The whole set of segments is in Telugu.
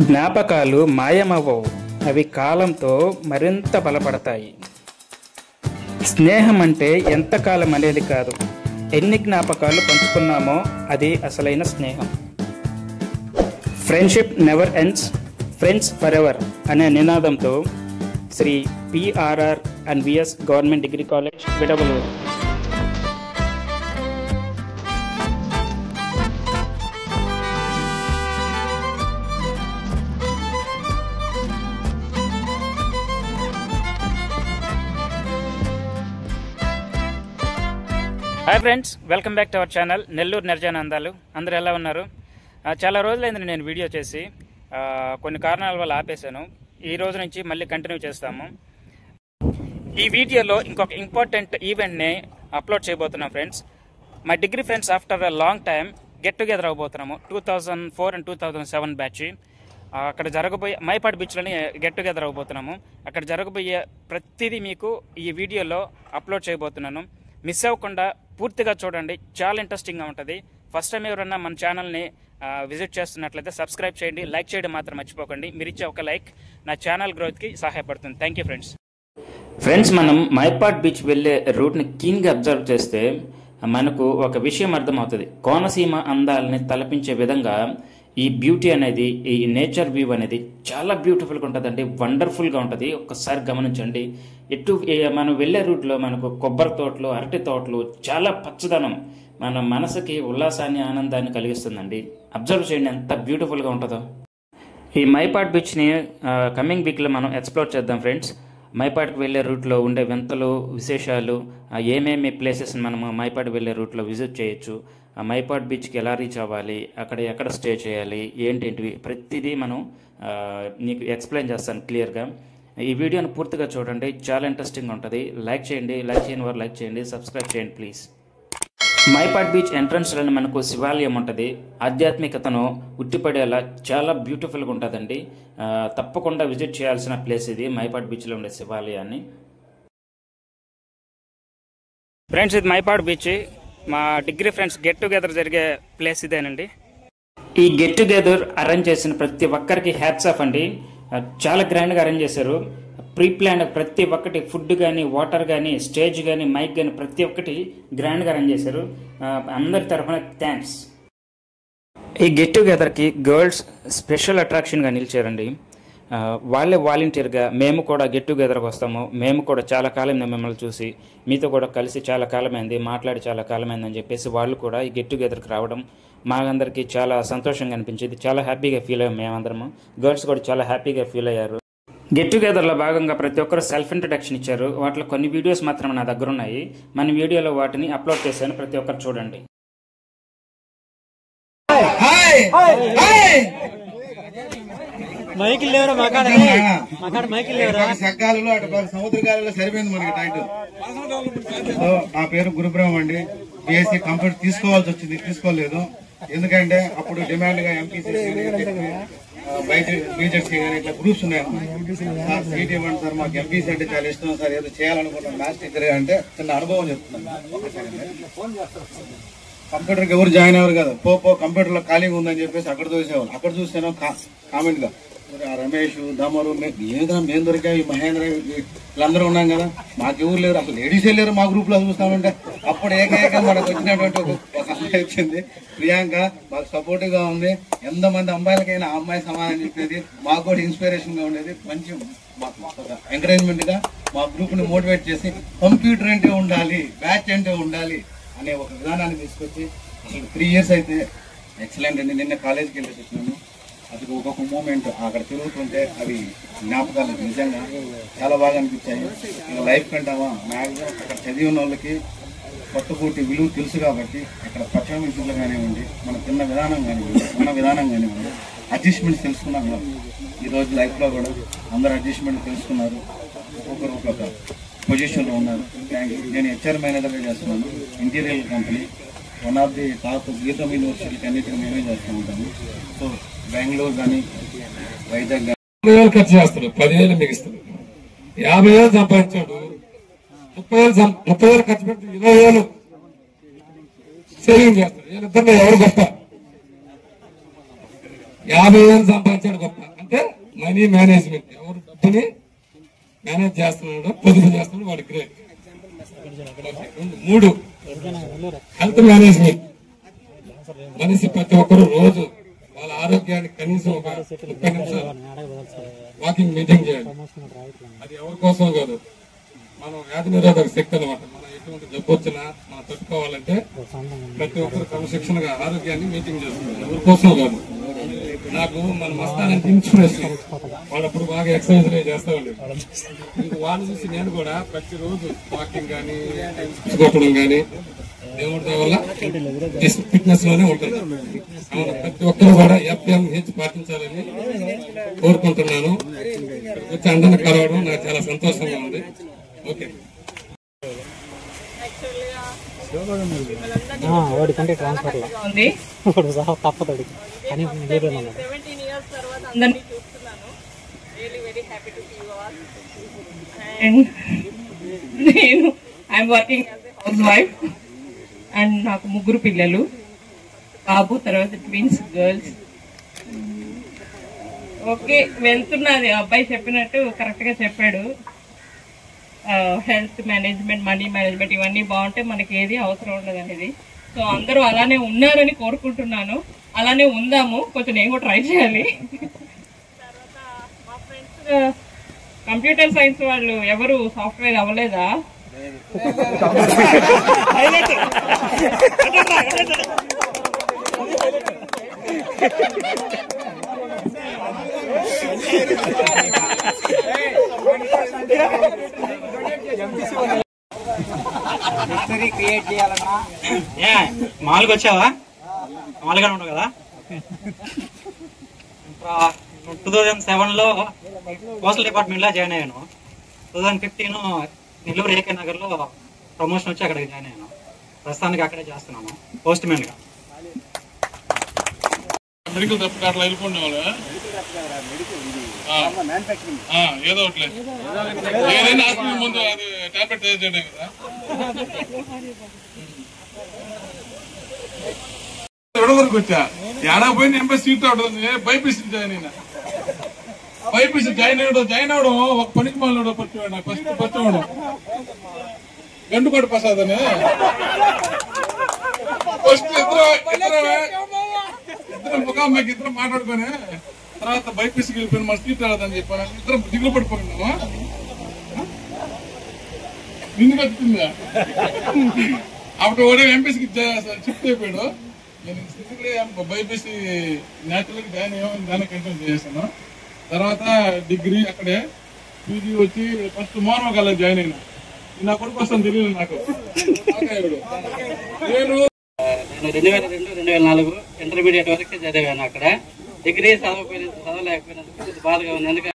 జ్ఞాపకాలు మాయమవ్వవు, అవి కాలంతో మరింత బలపడతాయి. స్నేహం అంటే ఎంతకాలం అనేది కాదు, ఎన్ని జ్ఞాపకాలు పంచుకున్నామో అది అసలైన స్నేహం. Friendship never ends, friends for ever అనే నినాదంతో Sri PRR and VS government degree college Vidavaluru. Hi friends, welcome back to our channel Nellore నిర్జానందాలు. అందరూ ఎలా ఉన్నారు? చాలా రోజులైంది నేను వీడియో చేసి, కొన్ని కారణాల వల్ల ఆపేశాను. ఈ రోజు నుంచి మళ్ళీ కంటిన్యూ చేస్తాము. ఈ వీడియోలో ఇంకొక ఇంపార్టెంట్ ఈవెంట్ని అప్లోడ్ చేయబోతున్నాం ఫ్రెండ్స్. మా degree friends after a long time get together అవ్వబోతున్నాము. 2004 and 2007 బ్యాచ్. అక్కడ జరగబోయే మైపాడ్ బీచ్లోని గెట్ టుగెదర్ అవ్వబోతున్నాము. అక్కడ జరగబోయే ప్రతిదీ మీకు ఈ వీడియోలో అప్లోడ్ చేయబోతున్నాను. మిస్ అవ్వకుండా పూర్తిగా చూడండి, చాలా ఇంట్రెస్టింగ్గా ఉంటుంది. ఫస్ట్ టైం ఎవరన్నా మన ఛానల్ని విజిట్ చేస్తున్నట్లయితే సబ్స్క్రైబ్ చేయండి, లైక్ చేయడం మాత్రం మర్చిపోకండి. మీరు ఇచ్చే ఒక లైక్ నా ఛానల్ గ్రోత్కి సహాయపడుతుంది. Thank you friends. మనం మైపాడ్ బీచ్ వెళ్ళే రూట్ని క్లీన్గా అబ్జర్వ్ చేస్తే మనకు ఒక విషయం అర్థమవుతుంది. కోనసీమ అందాలని తలపించే విధంగా ఈ బ్యూటీ అనేది, ఈ నేచర్ వ్యూ అనేది చాలా బ్యూటిఫుల్గా ఉంటుందండి, వండర్ఫుల్గా ఉంటుంది. ఒక్కసారి గమనించండి. మనం వెళ్ళే రూట్లో మనకు కొబ్బరి తోటలు, అరటి తోటలు, చాలా పచ్చదనం మన మనసుకి ఉల్లాసాన్ని, ఆనందాన్ని కలిగిస్తుందండి. అబ్జర్వ్ చేయండి ఎంత బ్యూటిఫుల్గా ఉంటుందో. ఈ మైపాడ్ బీచ్ని కమింగ్ వీక్లో మనం ఎక్స్ప్లోర్ చేద్దాం ఫ్రెండ్స్. మైపాడ్కి వెళ్ళే రూట్లో ఉండే వింతలు, విశేషాలు, ఏమేమి ప్లేసెస్ని మనము మైపాడ్ వెళ్ళే రూట్లో విజిట్ చేయొచ్చు, మైపాడ్ బీచ్కి ఎలా రీచ్ అవ్వాలి, అక్కడ ఎక్కడ స్టే చేయాలి, ఏంటేంటివి ప్రతిదీ మనం నీకు ఎక్స్ప్లెయిన్ చేస్తాను క్లియర్గా. ఈ వీడియోని పూర్తిగా చూడండి, చాలా ఇంట్రెస్టింగ్ ఉంటుంది. లైక్ చేయండి, లైక్ చేయని వారు లైక్ చేయండి, సబ్స్క్రైబ్ చేయండి ప్లీజ్. మైపాడ్ బీచ్ ఎంట్రన్స్లోనే మనకు శివాలయం ఉంటుంది. ఆధ్యాత్మికతను ఉట్టిపడేలా చాలా బ్యూటిఫుల్గా ఉంటుందండి. తప్పకుండా విజిట్ చేయాల్సిన ప్లేస్ ఇది, మైపాడ్ బీచ్లో ఉండే శివాలయాన్ని. ఫ్రెండ్స్, ఇది మైపాడ్ బీచ్. మా డిగ్రీ ఫ్రెండ్స్ గెట్ టుగెదర్ జరిగే ప్లేస్ ఇదేనండి. ఈ గెట్ టుగెదర్ అరేంజ్ చేసిన ప్రతి ఒక్కరికి హ్యాట్స్ ఆఫ్ అండి. చాలా గ్రాండ్గా అరేంజ్ చేశారు. ప్రీ ప్లాన్ ప్రతి ఒక్కటి, ఫుడ్ కానీ, వాటర్ కానీ, స్టేజ్ కానీ, మైక్ కానీ ప్రతి ఒక్కటి గ్రాండ్గా అరేంజ్ చేశారు. అందరి తరఫున థ్యాంక్స్. ఈ గెట్ టుగెదర్కి గర్ల్స్ స్పెషల్ అట్రాక్షన్గా నిలిచారండి. వాళ్ళే వాలంటీర్గా మేము కూడా గెట్ టుగెదర్కి వస్తాము, మేము కూడా చాలా కాలమైంది మిమ్మల్ని చూసి, మీతో కూడా కలిసి చాలా కాలమైంది, మాట్లాడి చాలా కాలమైంది అని చెప్పేసి వాళ్ళు కూడా ఈ గెట్ టుగెదర్కి రావడం మాకందరికీ చాలా సంతోషంగా అనిపించింది. చాలా హ్యాపీగా ఫీల్ అయ్యాం మేమందరము. గర్ల్స్ కూడా చాలా హ్యాపీగా ఫీల్ అయ్యారు. గెట్ టుగెదర్లో భాగంగా ప్రతి ఒక్కరు సెల్ఫ్ ఇంట్రడక్షన్ ఇచ్చారు. వాటిలో కొన్ని వీడియోస్ మాత్రం నా దగ్గర ఉన్నాయి. మన వీడియోలో వాటిని అప్లోడ్ చేశాను, ప్రతి ఒక్కరు చూడండి. మైకిల్ లేవరా మైకిల్ లేవరా సగ్గాలలో అటు సముద్ర గాలిలో సరిపోయింది మనకి టైటిల్. నా పేరు గురుబ్రహ్మ అండి. బీఎస్సీ కంప్యూటర్ తీసుకోవాల్సి వచ్చింది, తీసుకోలేదు. ఎందుకంటే అప్పుడు డిమాండ్ గా ఎంపీసీ బయట బీజెడ్సీ కానీ ఇట్లా గ్రూప్స్ ఉన్నాయి. సార్ సీట్ ఇవ్వండి సార్, మాకు ఎంపీసీ అంటే చాలా ఇష్టం సార్, ఏదో చేయాలనుకుంటున్నాం మ్యాథ్స్ టీచర్ అంటే చిన్న అనుభవం చెప్తున్నాను. కంప్యూటర్కి ఎవరు జాయిన్ అవ్వరు కదా, కంప్యూటర్ లో ఖాళీగా ఉందని చెప్పేసి అక్కడ చూసేవాళ్ళు. అక్కడ చూస్తేనో కామెంట్ గా రమేష్, దమరు, ఏదైనా మేము దొరికాయి, మహేంద్ర వీళ్ళందరూ ఉన్నాం కదా, మాకు ఎవరు లేరు, అసలు లేడీసే లేరు మా గ్రూప్ లో చూస్తామంటే. అప్పుడు ఏకైక మనకు వచ్చినటువంటి ఒక అమ్మాయి వచ్చింది, ప్రియాంక. మాకు సపోర్టివ్ గా ఉంది. ఎంతమంది అమ్మాయిలకైనా ఆ అమ్మాయి సమాధానం చెప్పేది, మాకు కూడా ఇన్స్పిరేషన్ గా ఉండేది. మంచి ఎంకరేజ్మెంట్ గా మా గ్రూప్ ని మోటివేట్ చేసి కంప్యూటర్ అంటే ఉండాలి, బ్యాచ్ అంటే ఉండాలి అనే ఒక విధానాన్ని తీసుకొచ్చి అసలు 3 years అయితే ఎక్సలెంట్ అండి. నిన్న కాలేజ్కి వెళ్ళేసి వచ్చినాము. అది ఒక్కొక్క మూమెంట్ అక్కడ తిరుగుతుంటే అవి జ్ఞాపకాలు నిజంగా చాలా బాగా అనిపించాయి. ఇంకా లైఫ్ కంటావా, మ్యాక్సిమం అక్కడ చదివి ఉన్న వాళ్ళకి కొత్తపూటి విలువ తెలుసు కాబట్టి అక్కడ పశ్చిమ విద్యులు కానివ్వండి, మన తిన్న విధానం కానివ్వండి, మన విధానం కానివ్వండి, అడ్జస్ట్మెంట్స్ తెలుసుకున్నాం. ఈరోజు లైఫ్లో కూడా అందరూ అడ్జస్ట్మెంట్ తెలుసుకున్నారు, ఒక్కొక్కరు ఒక్కొక్క పొజిషన్లో ఉన్నారు. నేను హెచ్ఆర్ మేనేజర్గా చేస్తున్నాను, interior company, one of the top గీతం యూనివర్సిటీకి అన్నిటికీ మేమే చేస్తూ ఉంటాము. సో బెంగళూరు కానీ, వైజాగ్ కానీ 10,000 ఖర్చు చేస్తాడు, 10,000 మిగిస్తాడు. 50,000 సంపాదించాడు, 30,000 ఖర్చు పెట్టి 20,000 సేవింగ్ చేస్తాడు. వీళ్ళిద్దరిలో ఎవరు గొప్ప? 50,000 సంపాదించాడు గొప్ప. అంటే మనీ మేనేజ్మెంట్, ఎవరు డబ్బుని మేనేజ్ చేస్తున్నాడు, పొదుపు చేస్తున్నాడు, వాడు గ్రేట్. 3 health management. మనిషి ప్రతి ఒక్కరు రోజు వాళ్ళ ఆరోగ్యానికి కనీసం ఒక 30 నిమిషాలు వాకింగ్ మీటింగ్ చేయాలి. అది ఎవరి కోసం కాదు, మనం వ్యాధి నిరోధక శక్తి అనమాట. మనం ఎటువంటి జబ్బు వచ్చినా మనం తట్టుకోవాలంటే ప్రతి ఒక్కరు క్రమశిక్షణగా ఆరోగ్యాన్ని మీటింగ్ చేస్తున్నారు, ఎవరి కోసం కాదు. నాకు మన మస్తానంటే ఇన్స్పిరేషన్. వాళ్ళప్పుడు బాగా ఎక్సర్సైజ్ చేస్తామండి. ఇంక వాళ్ళు చూసి నేను కూడా ప్రతిరోజు వాకింగ్ కానీ కొట్టడం కానీ దేవుడి వల్ల ఫిట్నెస్ లోనే ఉంటుంది. ప్రతి ఒక్కరు కూడా FMH పాటించాలని కోరుకుంటున్నాను. వచ్చి అందరిని కలవడం నాకు చాలా సంతోషంగా ఉంది. ఓకే, వాడికంటే ట్రాన్స్ఫర్ ఉంది తప్పదు. 17 years తర్వాత అందరినీ చూస్తున్నాను. Really very happy to see you all. And నేను I'm working as a house wife and నాకు 3 పిల్లలు, బాబు, తర్వాత ట్విన్స్ గర్ల్స్. ఓకే, వెళ్తున్నది. అబ్బాయి చెప్పినట్టు కరెక్ట్గా చెప్పాడు. హెల్త్ మేనేజ్మెంట్, మనీ మేనేజ్మెంట్ ఇవన్నీ బాగుంటే మనకి ఏది అవసరం ఉండదు అనేది. సో అందరూ అలానే ఉన్నారని కోరుకుంటున్నాను. అలానే ఉందాము. కొంచెం నేను కూడా ట్రై చేయాలి. తర్వాత మా ఫ్రెండ్స్ కంప్యూటర్ సైన్స్ వాళ్ళు ఎవరు సాఫ్ట్వేర్ అవ్వలేదా? క్రియేట్ చేయాలన్నా మామూలుగా వచ్చావా? మామూలుగానే ఉండవు కదా. 2007లో పోస్టల్ డిపార్ట్మెంట్ లో జాయిన్ అయ్యాను. 2015 నెల్లూరు AK నగర్ లో ప్రమోషన్ వచ్చి అక్కడికి జాయిన్ అయ్యాను. ప్రస్తుతానికి అక్కడే చేస్తున్నాను పోస్ట్ మ్యాన్ గా. మెడికల్ తప్ప అట్లా వెళ్ళిపోండి ఏదో ఒకటి ఏదైనా హాస్పిటల్ ముందు అది టాబ్లెట్ చేయడం కదా. వరకు వచ్చా ఏడా పోయిన ఎంపీ సీట్ అవుతుంది. బైపీసీ జాయిన్ అయినా. బైపీసీ జాయిన్ అవడం ఒక పనికి మాలో పట్టువాడు. నాకు ఫస్ట్ పట్టువాడు గండుకోటి ప్రసాద్ అని. ఫస్ట్ ఇద్దరు ముఖామ్మకి ఇద్దరు మాట్లాడుకొని తర్వాత బైపీసీకి వెళ్ళిపోయిన మన సీట్ రాదని చెప్పాను. ఇద్దరు దిగులు పడిపోయినామా. నిన్ను కట్టుకుందా అప్పుడు ఒకటే ఎంపీసీకి షిఫ్ట్ అయిపోయాడు. నేను ఫిజికలీ బైపీసీ న్యాచురల్ జాయిన్ అయ్యామని దాన్ని కంటిన్యూ చేశాను. తర్వాత డిగ్రీ అక్కడే పీజీ వచ్చి ఫస్ట్ మోర్మ కాలేజ్ జాయిన్ అయినా. నా కొడుకు వస్తాను తెలియదు నాకు. నేను 2002-2004 ఇంటర్మీడియట్ వరకు చదివాను. అక్కడ డిగ్రీ చదవలేకపోయినందుకు బాధగా ఉంది. ఎందుకంటే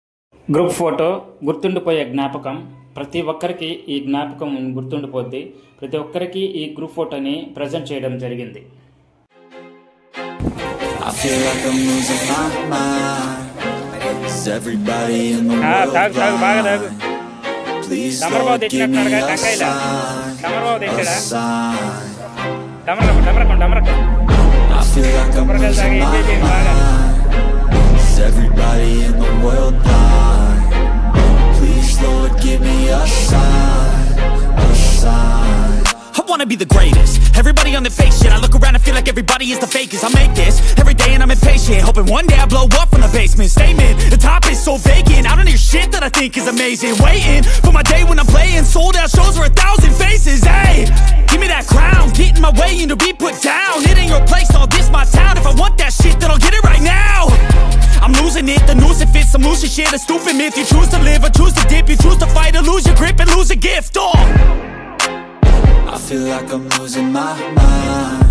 గ్రూప్ ఫోటో గుర్తుండిపోయే జ్ఞాపకం. ప్రతి ఒక్కరికి ఈ జ్ఞాపకం గుర్తుండిపోద్ది. ప్రతి ఒక్కరికి ఈ గ్రూప్ ఫోటోని ప్రజెంట్ చేయడం జరిగింది. Everybody in the world blind? Please, Lord, give me a sign, a sign. I wanna be the greatest. Everybody on the fake shit. I look around and feel like everybody is the fakest. I make this every day and I'm impatient, hoping one day I blow up from the basement. Statement, the top is so vacant. I don't hear shit that I think is amazing. Waiting for my day when I'm playing sold out shows for 1,000 faces. Hey, give me that crown, get in my way and to be put down. It ain't your place, all this my town. If I want that shit, then I'll get it right now. I'm losing it, the noose it fits. I'm losing shit, a stupid myth. You choose to live or choose to dip. You choose to fight or lose your grip and lose a gift. Oh, I feel like I'm losing my mind.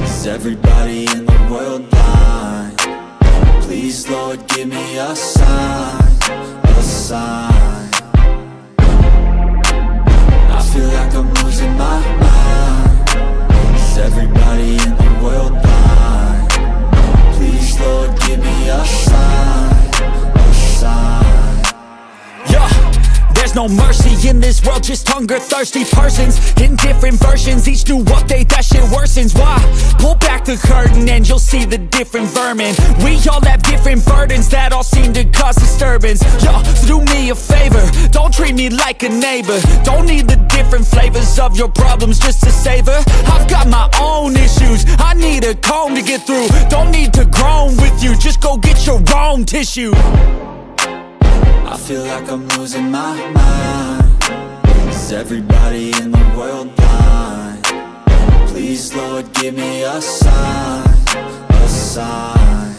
Is everybody in the world blind? Please, Lord, give me a sign, a sign. I feel like I'm losing my mind. Is everybody in the world blind? Please, Lord, give me a sign, a sign. Yeah, there's no mercy in this world, just hunger-thirsty persons in different versions, each new update, that shit worsens. Why? Pull back the curtain and you'll see the different vermin. We all have different burdens that all seem to cause disturbance. Yo, so do me a favor, don't treat me like a neighbor. Don't need the different flavors of your problems just to savor. I've got my own issues, I need a comb to get through. Don't need to groan with you, just go get your own tissue. I feel like I'm losing my mind. Is everybody in the world blind? Please, Lord, give me a sign, a sign.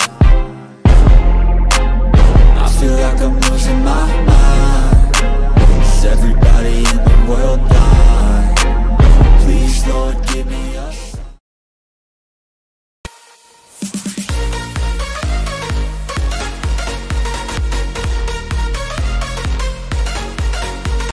I feel like I'm losing my mind. Is everybody in the world blind?